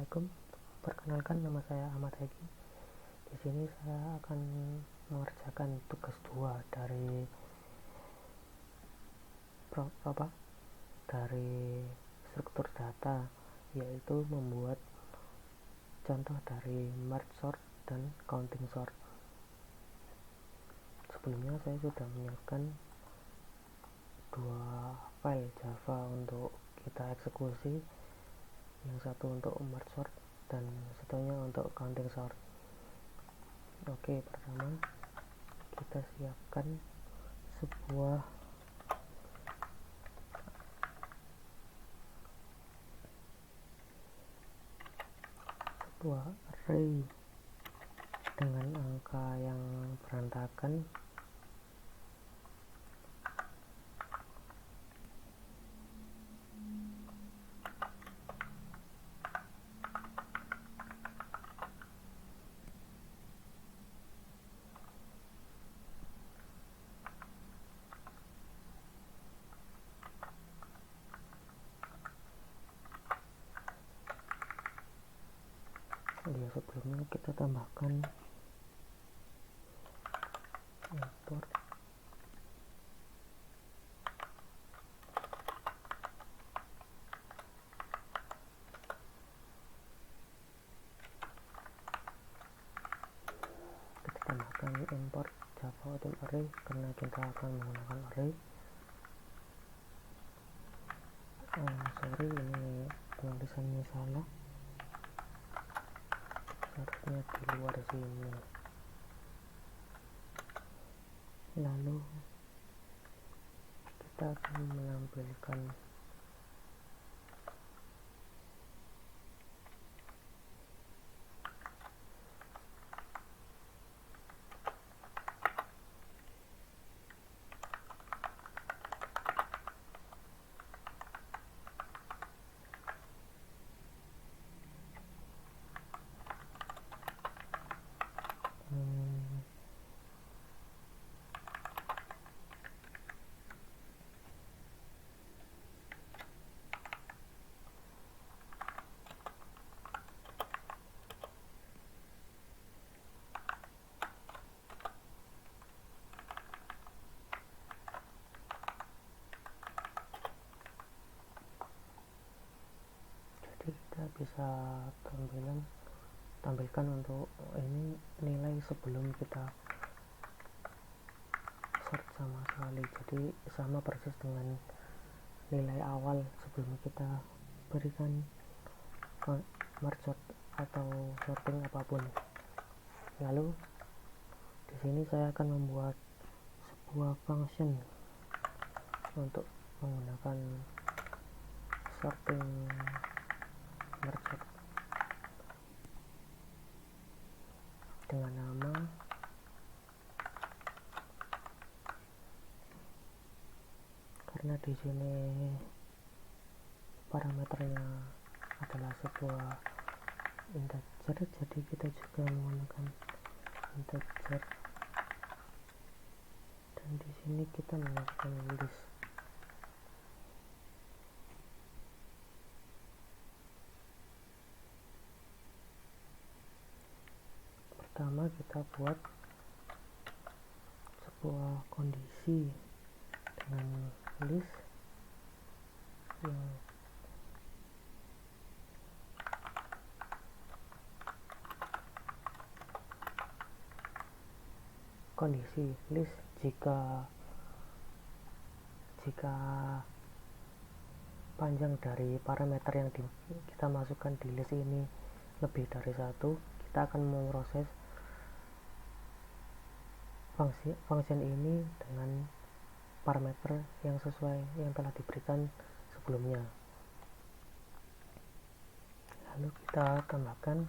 Assalamualaikum. Perkenalkan, nama saya Ahmad Heki. Di sini saya akan mengerjakan tugas 2 dari struktur data, yaitu membuat contoh dari merge sort dan counting sort. Sebelumnya saya sudah menyiapkan 2 file Java untuk kita eksekusi, yang satu untuk merge sort dan satunya untuk counting sort. Oke, pertama kita siapkan sebuah array dengan angka yang berantakan. Sebelumnya kita tambahkan import Java Autumn Array karena kita akan menggunakan array. Sorry, ini penulisannya salah, harusnya di luar sini. Lalu kita akan menampilkan kita bisa tampilkan untuk ini nilai sebelum kita sort sama sekali, jadi sama persis dengan nilai awal sebelum kita berikan merge sort atau sorting apapun. Lalu di sini saya akan membuat sebuah function untuk menggunakan sorting merge sort dengan nama karena di sini parameternya adalah sebuah integer, jadi kita juga menggunakan integer, dan di sini kita menggunakan list. Pertama kita buat sebuah kondisi dengan list yang kondisi list jika panjang dari parameter yang kita masukkan di list ini lebih dari 1, kita akan memproses function ini dengan parameter yang sesuai yang telah diberikan sebelumnya. Lalu kita tambahkan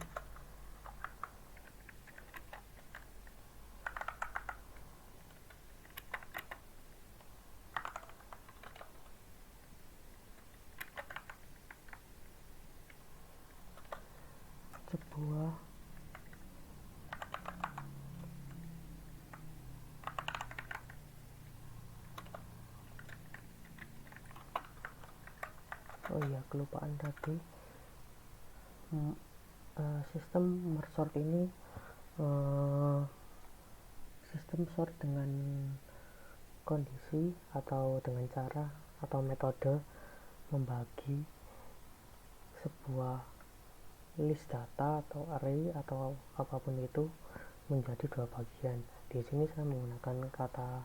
sebuah kelupaan tadi sistem merge sort ini sistem sort dengan kondisi atau dengan cara atau metode membagi sebuah list data atau array atau apapun itu menjadi dua bagian. Di sini saya menggunakan kata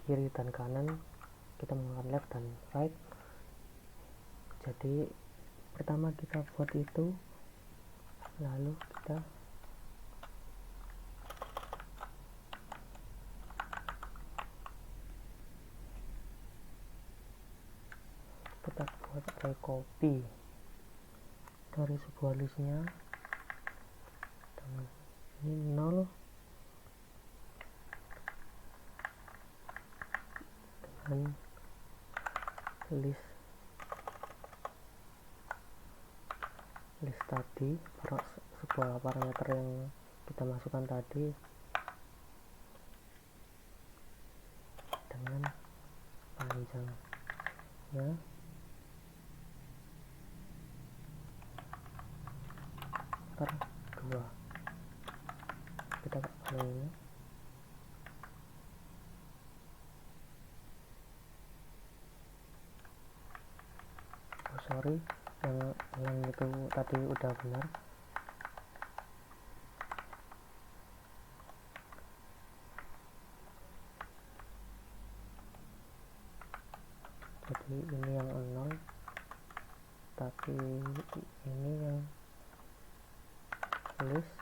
kiri dan kanan, kita menggunakan left dan right. Jadi pertama kita buat itu, lalu kita buat array copy dari sebuah listnya dengan ini 0 dengan list tadi, sebuah parameter yang kita masukkan tadi dengan panjangnya per 2. Kita klik ini, sorry yang itu tadi udah benar. Jadi ini yang 0, tapi ini yang list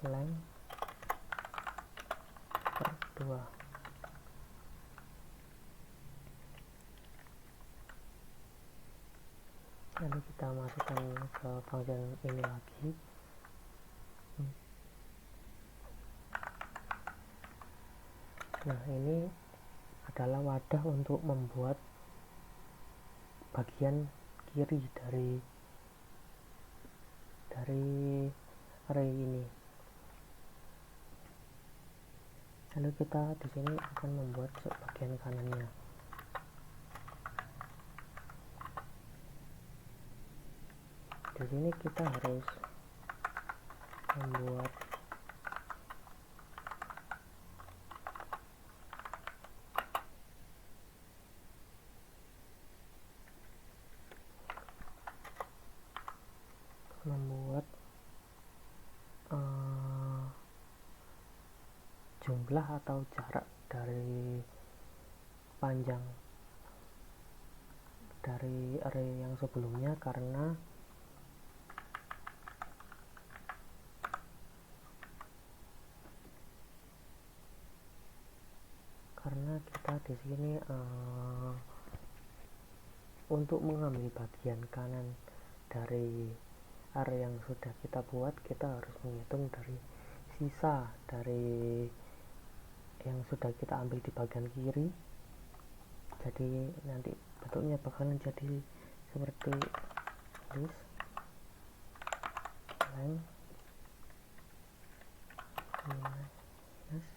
length per 2. Lalu kita masukkan ke function ini lagi. Nah, ini adalah wadah untuk membuat bagian kiri dari array ini. Lalu kita di sini akan membuat bagian kanannya. Di sini kita harus membuat jumlah atau jarak dari panjang dari array yang sebelumnya, karena kita di sini untuk mengambil bagian kanan dari array yang sudah kita buat, kita harus menghitung dari sisa dari yang sudah kita ambil di bagian kiri. Jadi nanti bentuknya bakalan jadi seperti list length minus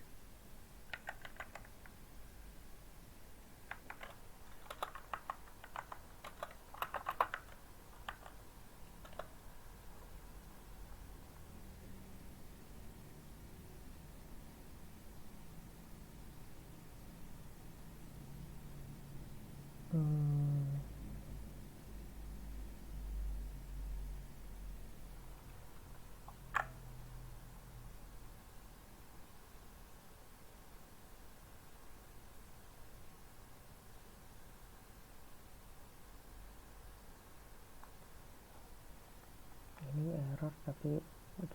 ini error, tapi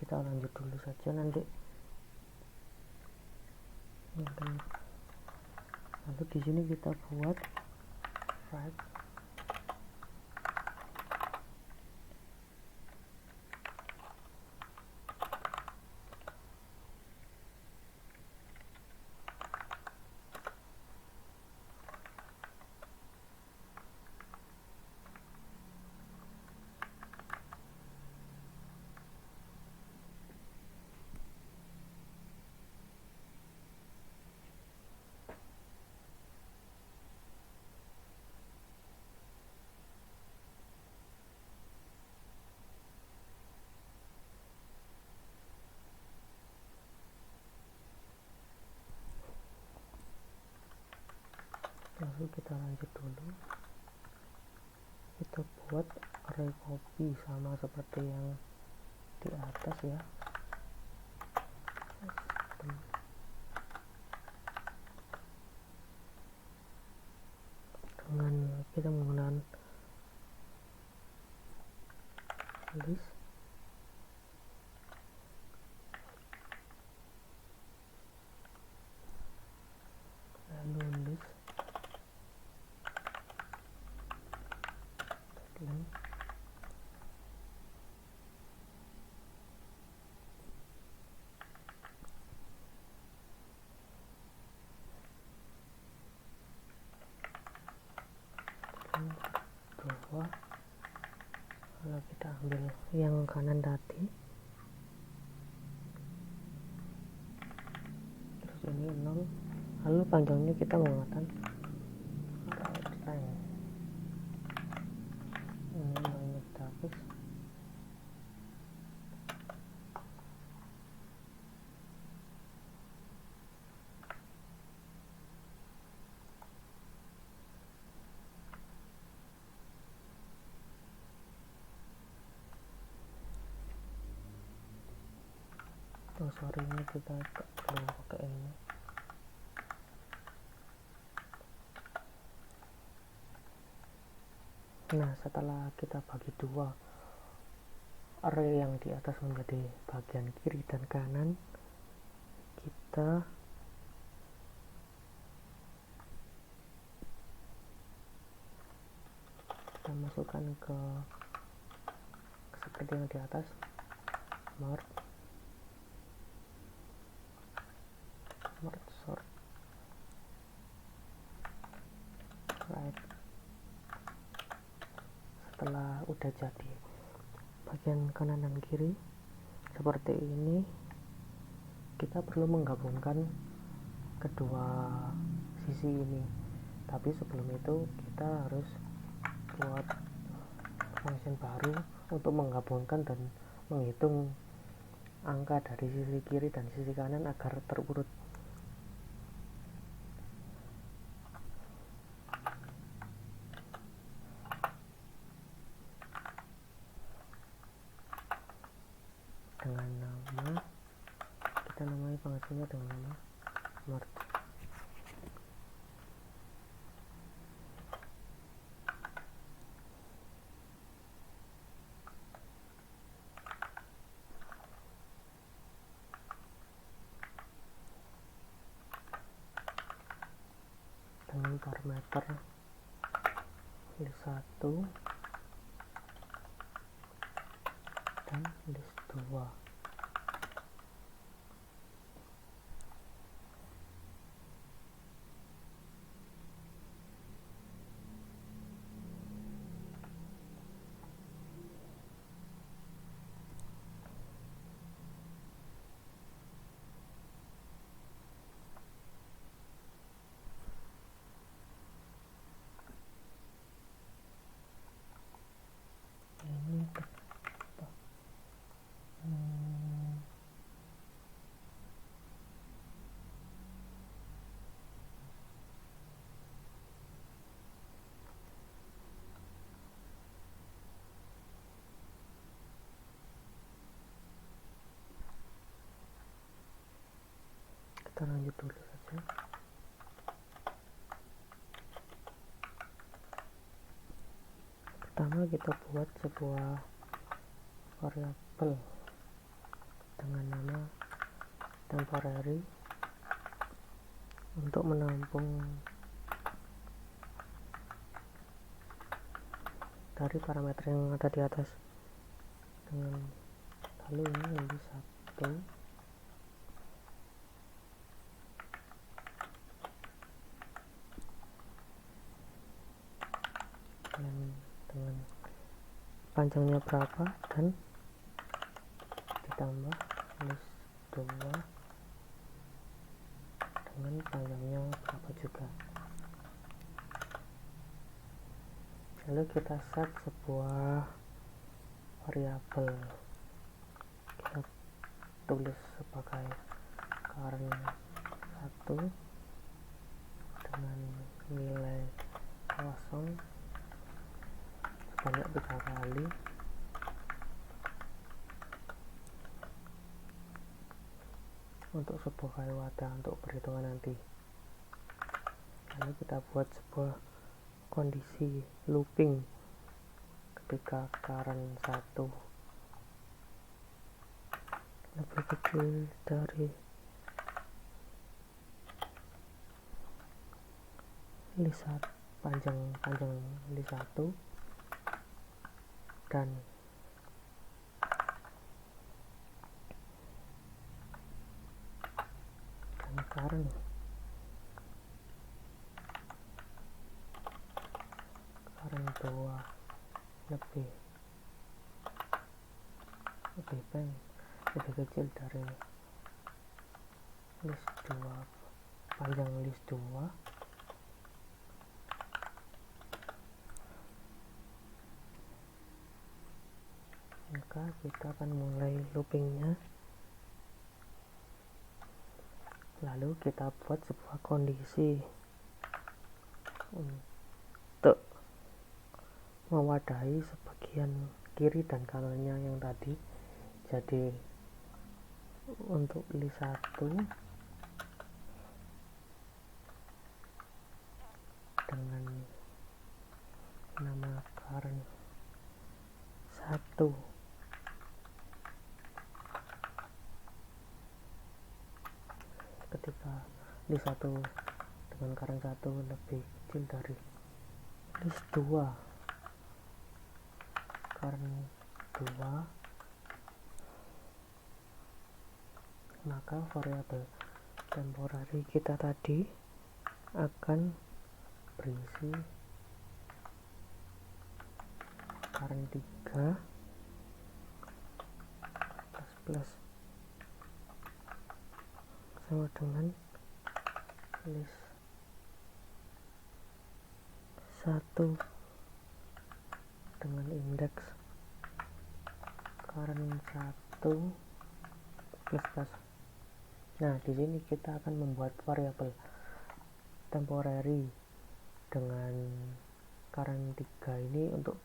kita lanjut dulu saja nanti. Lalu di sini kita buat right lalu kita lanjut dulu, kita buat array copy sama seperti yang di atas ya. Dengan kita menggunakan list, lalu list tagline, dua, lalu kita ambil yang kanan tadi, terus ini 0, lalu panjangnya kita menggunakan right rank, ini namanya database, sorry ini kita perlu pakai ini. Nah, setelah kita bagi dua array yang di atas menjadi bagian kiri dan kanan, kita masukkan ke seperti yang di atas, merge sort right. Setelah udah jadi bagian kanan dan kiri seperti ini, kita perlu menggabungkan kedua sisi ini, tapi sebelum itu kita harus buat function baru untuk menggabungkan dan menghitung angka dari sisi kiri dan sisi kanan agar terurut. Dengan nama, kita namai fungsinya dengan nama merge. Dengan parameter list 1 dan list 2. Ini kita lanjut dulu saja. Pertama kita buat sebuah variabel dengan nama temporary untuk menampung dari parameter yang ada di atas. Dengan lalu ini list 1 dengan panjangnya berapa dan ditambah list 2 dengan panjangnya berapa juga. Lalu kita set sebuah variabel, kita tulis sebagai current 1 dengan nilai 3 kali. Untuk sebuah wadah untuk perhitungan nanti. Lalu kita buat sebuah kondisi looping ketika current 1 lebih kecil dari list panjang list 1 dan current dua lebih kecil dari list 2 panjang list 2, maka kita akan mulai loopingnya. Lalu kita buat sebuah kondisi untuk mewadahi sebagian kiri dan kanannya yang tadi. Jadi untuk list 1 dengan nama current 1 ketika list 1 dengan current 1 lebih kecil dari list 2 current 2, maka variabel temporary kita tadi akan berisi current 3 plus sama dengan list 1 dengan indeks current 1 plus. Nah, di sini kita akan membuat variabel temporary dengan current 3 ini untuk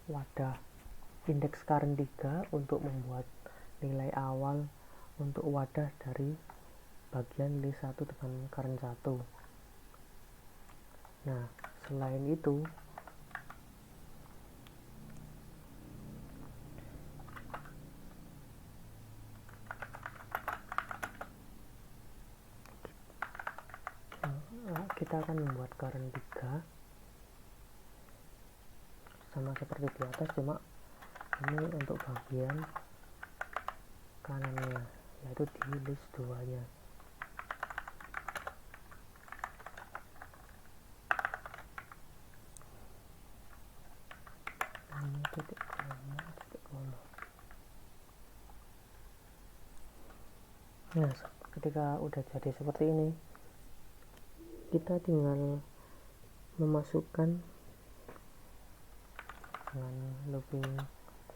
wadah indeks current 3 untuk membuat nilai awal untuk wadah dari bagian list 1 dengan current 1. Nah, selain itu kita akan membuat current 3 sama seperti di atas, cuma ini untuk bagian kanannya, yaitu di list 2 nya. Ini titik koma. Nah, ketika udah jadi seperti ini, kita tinggal memasukkan dengan looping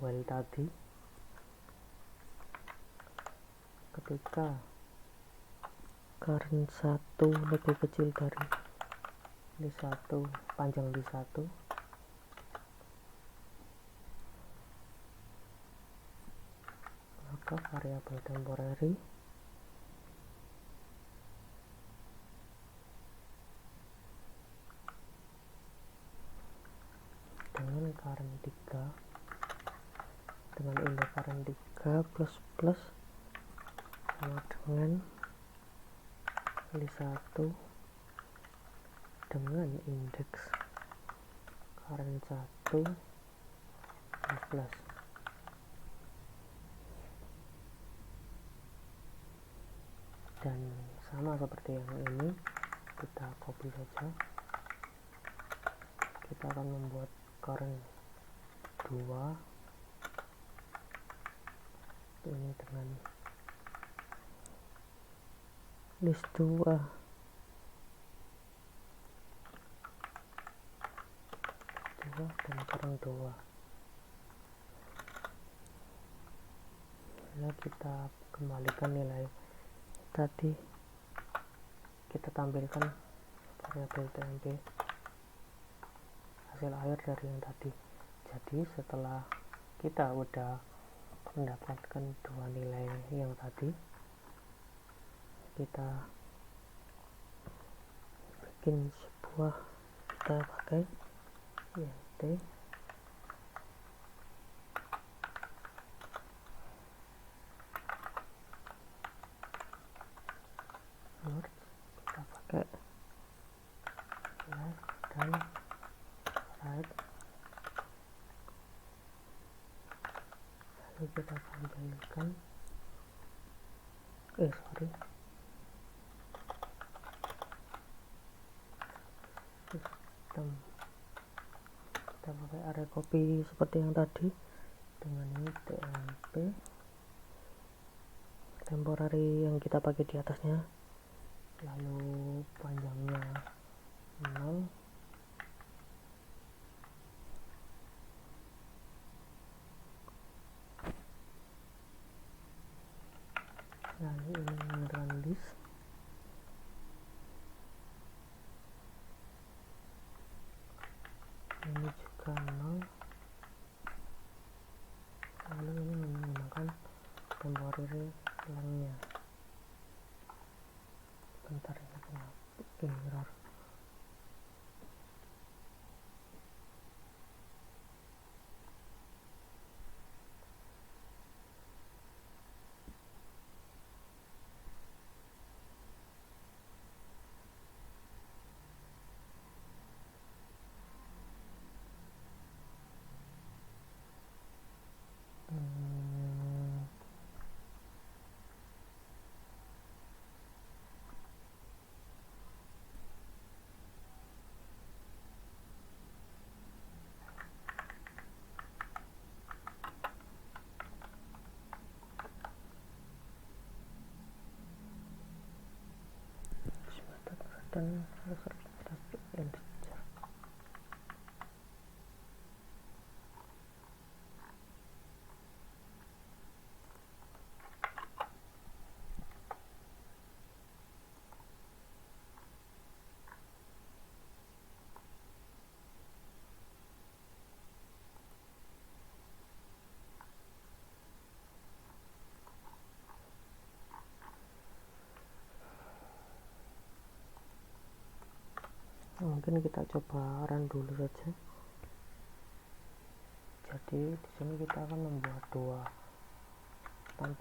while tadi. Ketika current 1 lebih kecil dari list 1 panjang list 1, maka variabel temporary dengan current 3 dengan indeks current 3 plus sama dengan list 1 dengan indeks current 1 plus. Dan sama seperti yang ini, kita copy saja. Kita akan membuat current 2 ini dengan list 2 dan current 2. Lalu kita kembalikan nilai tadi, kita tampilkan variabel temp hasil akhir dari yang tadi. Jadi setelah kita udah mendapatkan dua nilai yang tadi, kita bikin sebuah, kita pakai int merge, kita pakai left dan right, lalu kita tampilkan sistem, kita pakai array copy seperti yang tadi dengan ini tmp temporary yang kita pakai di atasnya, lalu panjangnya 0, lalu ini menggunakan list, ini juga 0, lalu ini menggunakan temporary lengthnya. Bentar, ini kenapa error. Dan harus representasi integer. Mungkin kita coba run dulu saja. Jadi di sini kita akan membuat dua